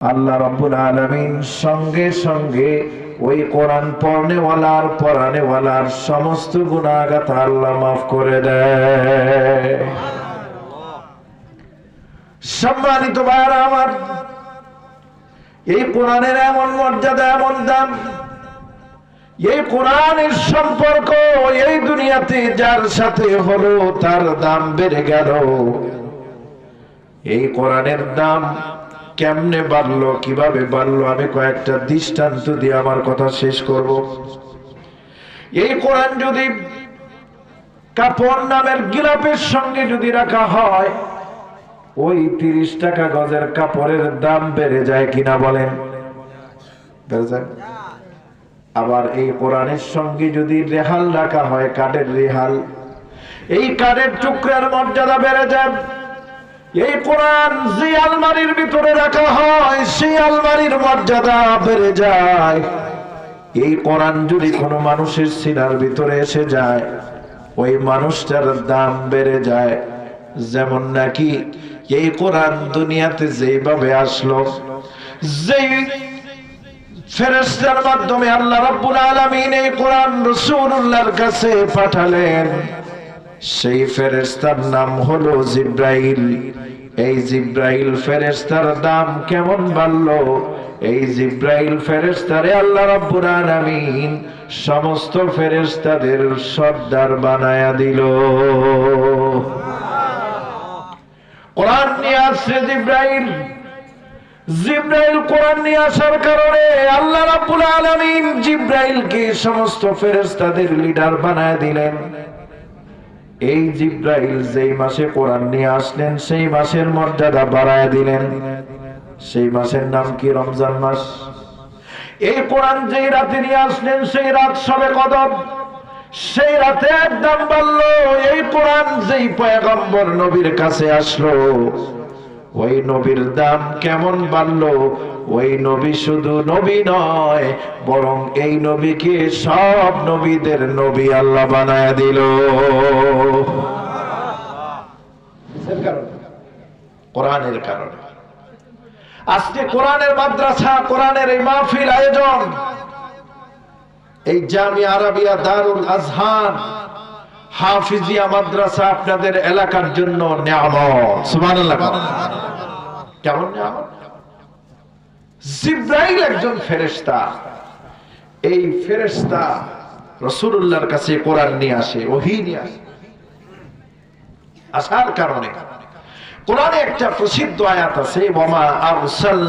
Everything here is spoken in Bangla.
আল্লাহ রাব্বুল আলামিন সঙ্গে সঙ্গে ওই কোরআন পড়নেওয়ালার সমস্ত গুনাহগাত আল্লাহ মাফ করে দেয়। সম্মানিত ভাইরা আমার, এই কোরআনের এমন মর্যাদা, এমন দাম, এই কোরআনের সম্পর্ক এই দুনিয়াতে যার সাথে হলো তার দাম বেড়ে গেল। এই কোরআনের দাম কেমনে বাড়লো, কিভাবে বাড়লো, আমি কয়েকটা দৃষ্টান্ত দিয়ে আমার কথা শেষ করব। এই কোরআন যদি কাপড় নামের গিলাপের সঙ্গে যদি রাখা হয়, ওই 30 টাকা গজের কাপড়ের দাম বেড়ে যায় কিনা বলেন? বেড়ে যায়। আবার এই কোরআনের সঙ্গে যদি রেহাল রাখা হয়, কাঠের রেহাল, এই কাঠের টুকরার মর্যাদা বেড়ে যায়। এই কোরআন যে আলমারির ভিতরে রাখা হয়, সেই আলমারির মর্যাদা বেড়ে যায়। এই কোরআন যদি কোনো মানুষের সিনার ভিতরে এসে যায়, ওই মানুষটার দাম বেড়ে যায়। যেমন নাকি এই কোরআন দুনিয়াতে যেভাবে আসলো, যেই ফেরেশতার মাধ্যমে আল্লাহ রাব্বুল আলামিন এই কোরআন রাসূলুল্লাহর কাছে পাঠালেন, সেই ফেরেশতার নাম হলো জিবরাইল। এই জিবরাইল ফেরেশতার দাম কেমন বাড়লো? এই জিবরাইল ফেরেশতারে আল্লাহ রাব্বুল আলামিন সমস্ত ফেরেশতাদের সর্দার বানায়া দিল। কোরআন নিয়ে আসছে জিবরাইল। জিবরাইল কোরআন নিয়ে আসার কারণে আল্লাহ রাব্বুল আলামিন জিবরাইলকে সমস্ত ফেরেশতাদের লিডার বানায়া দিলেন। এই জিবরাইল যেই মাসে কোরআন নিয়ে আসলেন, সেই মাসের মর্যাদা বাড়ায় দিলেন। সেই মাসের নাম কি? রমজান মাস। এই কোরআন যেই রাতে নিয়ে আসলেন, সেই রাত শবে কদর, সেই রাতে একদম বাড়লো। এই কোরআন যেই পয়গম্বর নবীর কাছে আসলো, ওই নবীর দাম কেমন বাড়লো? ওই নবী শুধু নবী নয়, বরং এই নবীকে সব নবীদের নবী আল্লাহ বানায় দিল। কোরআনের কারণে আজকে কোরআনের মাদ্রাসা, কোরআনের এই মাহফিল আয়োজন, এই জামিয়া আরাবিয়া দারুল আজহার হাফিজিয়া মাদ্রাসা আপনাদের এলাকার জন্য নিয়ামত। সুবহানাল্লাহ। কেমন নিয়ামত? জিবরাইল একজন ফেরেশতা। এই ফেরেশতা রাসূলুল্লাহর কাছে কোরআন নিয়ে আসে, ওহী নিয়ে আসে। আসার কারণে কোরআনে একটা প্রসিদ্ধ আয়াত আছে, ওয়ামা আরসাল